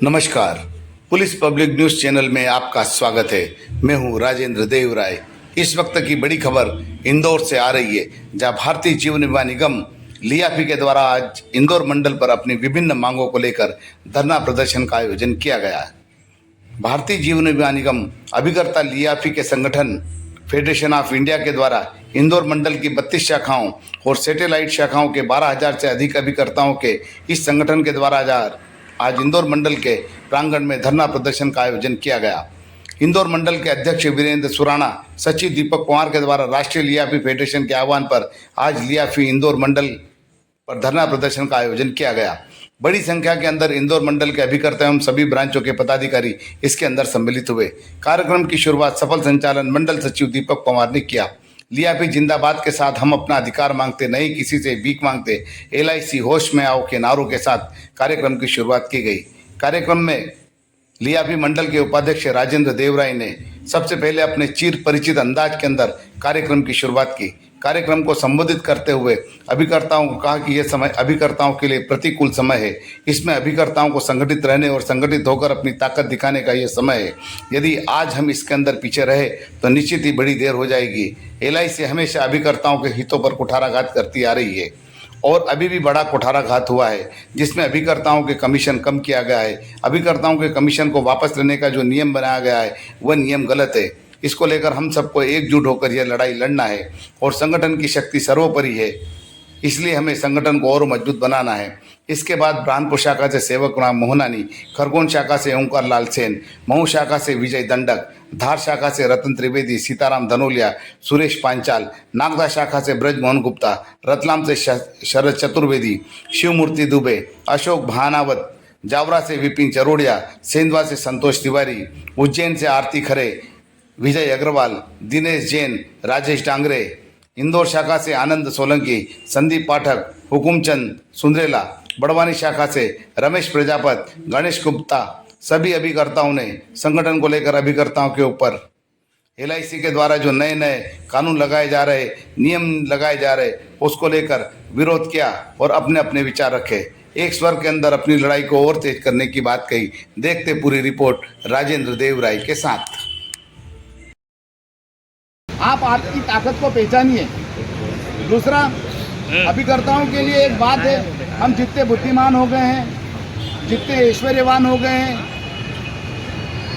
नमस्कार। Police public news channel में आपका स्वागत है। मैं हूं राजेंद्र देव राय। इस वक्त की बड़ी खबर इंदौर से आ रही है, जहां भारतीय जीवन बीमा निगम लियाफी के द्वारा आज इंदौर मंडल पर अपनी विभिन्न मांगों को लेकर धरना प्रदर्शन का आयोजन किया गया है। भारतीय जीवन बीमा निगम अभिकर्ता लियाफी के संगठन फेडरेशन ऑफ इंडिया के द्वारा इंदौर मंडल की 32 शाखाओं और सैटेलाइट शाखाओं के 12,000 से अधिक अभिकर्ताओं के इस संगठन के द्वारा आज इंदौर मंडल के प्रांगण में धरना प्रदर्शन का आयोजन किया गया। इंदौर मंडल के अध्यक्ष वीरेंद्र सुराणा, सचिव दीपक कुमार के द्वारा राष्ट्रीय लियाफी फेडरेशन के आह्वान पर आज लियाफी इंदौर मंडल पर धरना प्रदर्शन का आयोजन किया गया। बड़ी संख्या के अंदर इंदौर मंडल के अभिकर्ता एवं सभी ब्रांचों के पदाधिकारी इसके अंदर सम्मिलित हुए। कार्यक्रम की शुरुआत सफल संचालन मंडल सचिव दीपक कुमार ने किया। लियाफी जिंदाबाद के साथ हम अपना अधिकार मांगते, नहीं किसी से भीख मांगते, LIC होश में आओ के नारों के साथ कार्यक्रम की शुरुआत की गई। कार्यक्रम में लियाफी मंडल के उपाध्यक्ष राजेंद्र देव राय ने सबसे पहले अपने चिर परिचित अंदाज के अंदर कार्यक्रम की शुरुआत की। कार्यक्रम को संबोधित करते हुए अभिकर्ताओं को कहा कि यह समय अभिकर्ताओं के लिए प्रतिकूल समय है। इसमें अभिकर्ताओं को संगठित रहने और संगठित होकर अपनी ताकत दिखाने का यह समय है। यदि आज हम इसके अंदर पीछे रहे तो निश्चित ही बड़ी देर हो जाएगी। LIC हमेशा अभिकर्ताओं के हितों पर कुठाराघात करती आ रही है और अभी भी बड़ा कुठाराघात हुआ है, जिसमें अभिकर्ताओं के कमीशन कम किया गया है। अभिकर्ताओं के कमीशन को वापस लेने का जो नियम बनाया गया है वह नियम गलत है। इसको लेकर हम सबको एकजुट होकर यह लड़ाई लड़ना है और संगठन की शक्ति सर्वोपरि है, इसलिए हमें संगठन को और मजबूत बनाना है। इसके बाद ब्राह्मणपुर शाखा से सेवक राम मोहनानी, खरगोन शाखा से ओंकार लाल सेन, महू शाखा से विजय दंडक, धार शाखा से रतन त्रिवेदी, सीताराम धनोलिया, सुरेश पांचाल, नागदा शाखा से ब्रज मोहन गुप्ता, रतलाम से शरद चतुर्वेदी, शिवमूर्ति दुबे, अशोक भानावत, जावरा से विपिन चरोड़िया, सेंधवा से संतोष तिवारी, उज्जैन से आरती खरे, विजय अग्रवाल, दिनेश जैन, राजेश डांगरे, इंदौर शाखा से आनंद सोलंकी, संदीप पाठक, हुकुमचंद सुंदरेला, बड़वानी शाखा से रमेश प्रजापत, गणेश गुप्ता, सभी अभिकर्ताओं ने संगठन को लेकर अभिकर्ताओं के ऊपर LIC के द्वारा जो नए नए कानून लगाए जा रहे, नियम लगाए जा रहे, उसको लेकर विरोध किया और अपने अपने विचार रखे। एक स्वर के अंदर अपनी लड़ाई को और तेज करने की बात कही। देखते पूरी रिपोर्ट राजेंद्र देव राय के साथ। आप आपकी ताकत को पहचानिए। दूसरा, अभिकर्ताओं के लिए एक बात है, हम जितने बुद्धिमान हो गए हैं, जितने ऐश्वर्यवान हो गए हैं,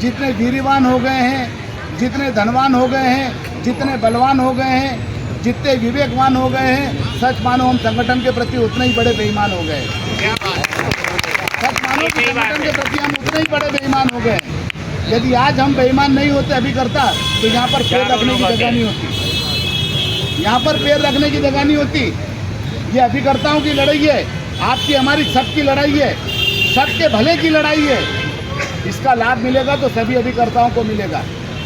जितने वीरवान हो गए हैं, जितने धनवान हो गए हैं, जितने बलवान हो गए हैं, जितने विवेकवान हो गए हैं, सच मानो हम संगठन के प्रति उतने ही बड़े बेईमान हो गए। सच मानो कि संगठन के प्रति हम उतने ही बड़े बेईमान हो गए। यदि आज हम बेईमान नहीं होते अभिकर्ता, तो यहाँ पर पैर रखने की जगह नहीं होती। यहाँ पर पैर रखने की जगह नहीं होती। ये अभिकर्ताओं की लड़ाई है, आपकी हमारी सबकी लड़ाई है, सबके भले की लड़ाई है। इसका लाभ मिलेगा तो सभी अभिकर्ताओं को मिलेगा।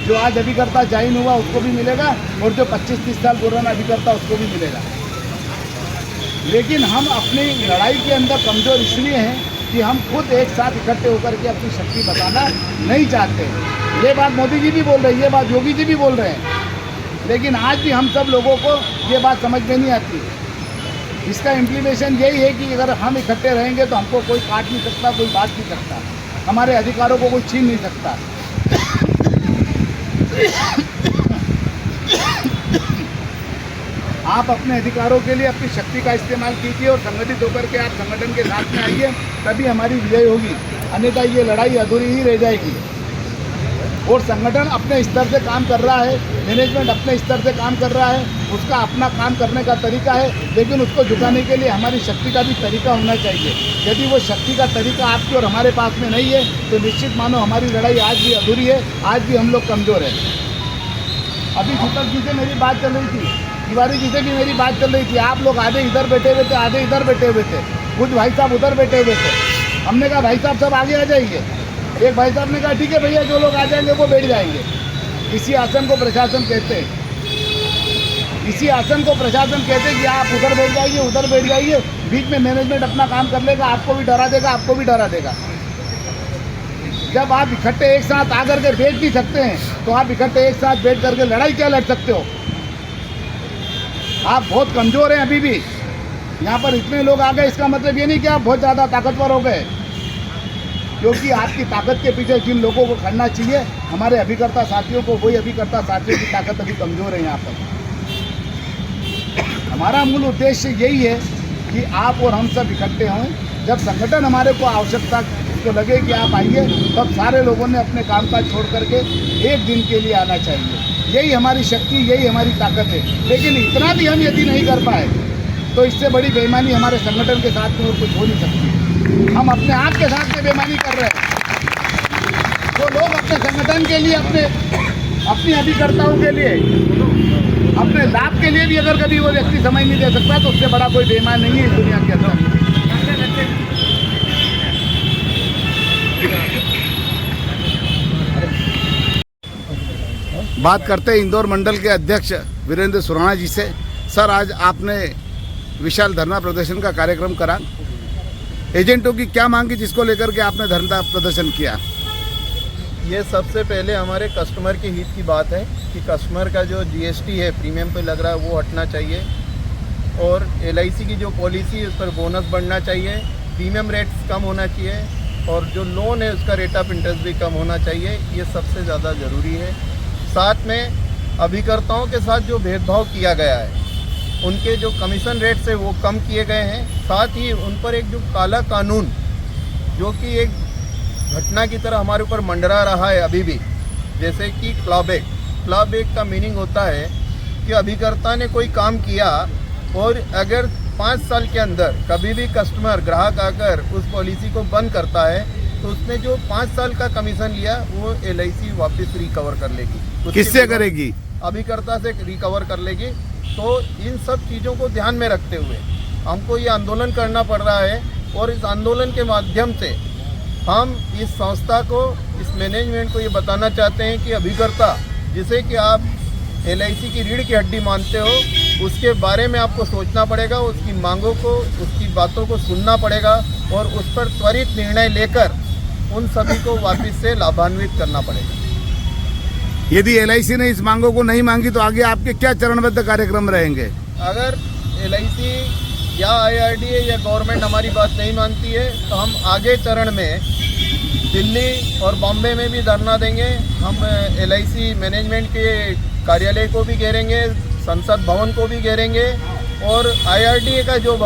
जो आज अभिकर्ता ज्वाइन हुआ उसको भी मिलेगा और जो 25-30 साल पुराना अभिकर्ता उसको भी मिलेगा। लेकिन हम अपनी लड़ाई के अंदर कमज़ोर इसलिए हैं कि हम खुद एक साथ इकट्ठे होकर के अपनी शक्ति बताना नहीं चाहते। ये बात मोदी जी भी बोल रहे हैं, ये बात योगी जी भी बोल रहे हैं, लेकिन आज भी हम सब लोगों को ये बात समझ में नहीं आती। इसका इम्प्लीमेशन यही है कि अगर हम इकट्ठे रहेंगे तो हमको कोई काट नहीं सकता, कोई बात नहीं सकता, हमारे अधिकारों को कोई छीन नहीं सकता। आप अपने अधिकारों के लिए अपनी शक्ति का इस्तेमाल कीजिए और संगठित होकर के आप संगठन के साथ में आइए, तभी हमारी विजय होगी। अन्यथा ये लड़ाई अधूरी ही रह जाएगी। और संगठन अपने स्तर से काम कर रहा है, मैनेजमेंट अपने स्तर से काम कर रहा है, उसका अपना काम करने का तरीका है, लेकिन उसको झुकाने के लिए हमारी शक्ति का भी तरीका होना चाहिए। यदि वो शक्ति का तरीका आपके और हमारे पास में नहीं है तो निश्चित मानो हमारी लड़ाई आज भी अधूरी है, आज भी हम लोग कमज़ोर हैं। अभी दीपक जी से मेरी बात चल रही थी, तिवारी जी से भी मेरी बात चल रही थी। आप लोग आधे इधर बैठे हुए थे, आधे इधर बैठे हुए थे, कुछ भाई साहब उधर बैठे हुए थे। हमने कहा भाई साहब सब आगे आ जाइए। एक भाई साहब ने कहा ठीक है भैया, जो लोग आ जाएंगे वो बैठ जाएंगे। इसी आसन को प्रशासन कहते हैं। इसी आसन को प्रशासन कहते हैं कि आप उधर बैठ जाइए, उधर बैठ जाइए। बीच में मैनेजमेंट अपना काम कर लेगा, आपको भी डरा देगा, आपको भी डरा देगा। जब आप इकट्ठे एक साथ आकर के बैठ नहीं सकते हैं तो आप इकट्ठे एक साथ बैठ करके लड़ाई क्या लड़ सकते हो? आप बहुत कमज़ोर हैं अभी भी। यहाँ पर इतने लोग आ गए, इसका मतलब ये नहीं कि आप बहुत ज़्यादा ताकतवर हो गए। क्योंकि आपकी ताकत के पीछे जिन लोगों को खड़ना चाहिए, हमारे अभिकर्ता साथियों को, वही अभिकर्ता साथियों की ताकत अभी कमज़ोर है यहाँ पर। हमारा मूल उद्देश्य यही है कि आप और हम सब इकट्ठे हों। जब संगठन हमारे को आवश्यकता को लगे कि आप आइए, तब सारे लोगों ने अपने कामकाज छोड़ करके एक दिन के लिए आना चाहिए। यही हमारी शक्ति, यही हमारी ताकत है। लेकिन इतना भी हम यदि नहीं कर पाए तो इससे बड़ी बेईमानी हमारे संगठन के साथ में और कुछ हो नहीं सकती। हम अपने आप के साथ में बेईमानी कर रहे हैं। जो लोग अपने संगठन के लिए, अपनी अभिकर्ताओं के लिए, अपने लाभ के लिए भी अगर कभी वो व्यक्ति समय नहीं दे सकता तो उससे बड़ा कोई बेईमान नहीं है इस दुनिया के अंदर। बात करते हैं इंदौर मंडल के अध्यक्ष वीरेंद्र सुराणा जी से। सर, आज आपने विशाल धरना प्रदर्शन का कार्यक्रम करा। एजेंटों की क्या मांग की जिसको लेकर के आपने धरना प्रदर्शन किया? ये सबसे पहले हमारे कस्टमर के हित की बात है कि कस्टमर का जो जीएसटी है प्रीमियम पे लग रहा है वो हटना चाहिए, और एलआईसी की जो पॉलिसी है उस पर बोनस बढ़ना चाहिए, प्रीमियम रेट्स कम होना चाहिए, और जो लोन है उसका रेट ऑफ इंटरेस्ट भी कम होना चाहिए। ये सबसे ज़्यादा ज़रूरी है। साथ में अभिकर्ताओं के साथ जो भेदभाव किया गया है, उनके जो कमीशन रेट्स है वो कम किए गए हैं। साथ ही उन पर एक जो काला कानून जो कि एक घटना की तरह हमारे ऊपर मंडरा रहा है अभी भी, जैसे कि क्लॉबैक का मीनिंग होता है कि अभिकर्ता ने कोई काम किया और अगर 5 साल के अंदर कभी भी कस्टमर ग्राहक आकर उस पॉलिसी को बंद करता है तो उसने जो 5 साल का कमीशन लिया वो एलआईसी वापस रिकवर कर लेगी। किससे करेगी? अभिकर्ता से रिकवर कर लेगी। तो इन सब चीज़ों को ध्यान में रखते हुए हमको ये आंदोलन करना पड़ रहा है, और इस आंदोलन के माध्यम से हम इस संस्था को, इस मैनेजमेंट को ये बताना चाहते हैं कि अभिकर्ता जिसे कि आप एलआईसी की रीढ़ की हड्डी मानते हो, उसके बारे में आपको सोचना पड़ेगा, उसकी मांगों को, उसकी बातों को सुनना पड़ेगा, और उस पर त्वरित निर्णय लेकर उन सभी को वापस से लाभान्वित करना पड़ेगा। यदि एलआईसी ने इस मांगों को नहीं मांगी तो आगे आपके क्या चरणबद्ध कार्यक्रम रहेंगे? अगर एलआईसी या आईआरडीए या गवर्नमेंट हमारी बात नहीं मानती है तो हम आगे चरण में दिल्ली और बॉम्बे में भी धरना देंगे। हम एलआईसी मैनेजमेंट के कार्यालय को भी घेरेंगे, संसद भवन को भी घेरेंगे, और आईआरडीए का जो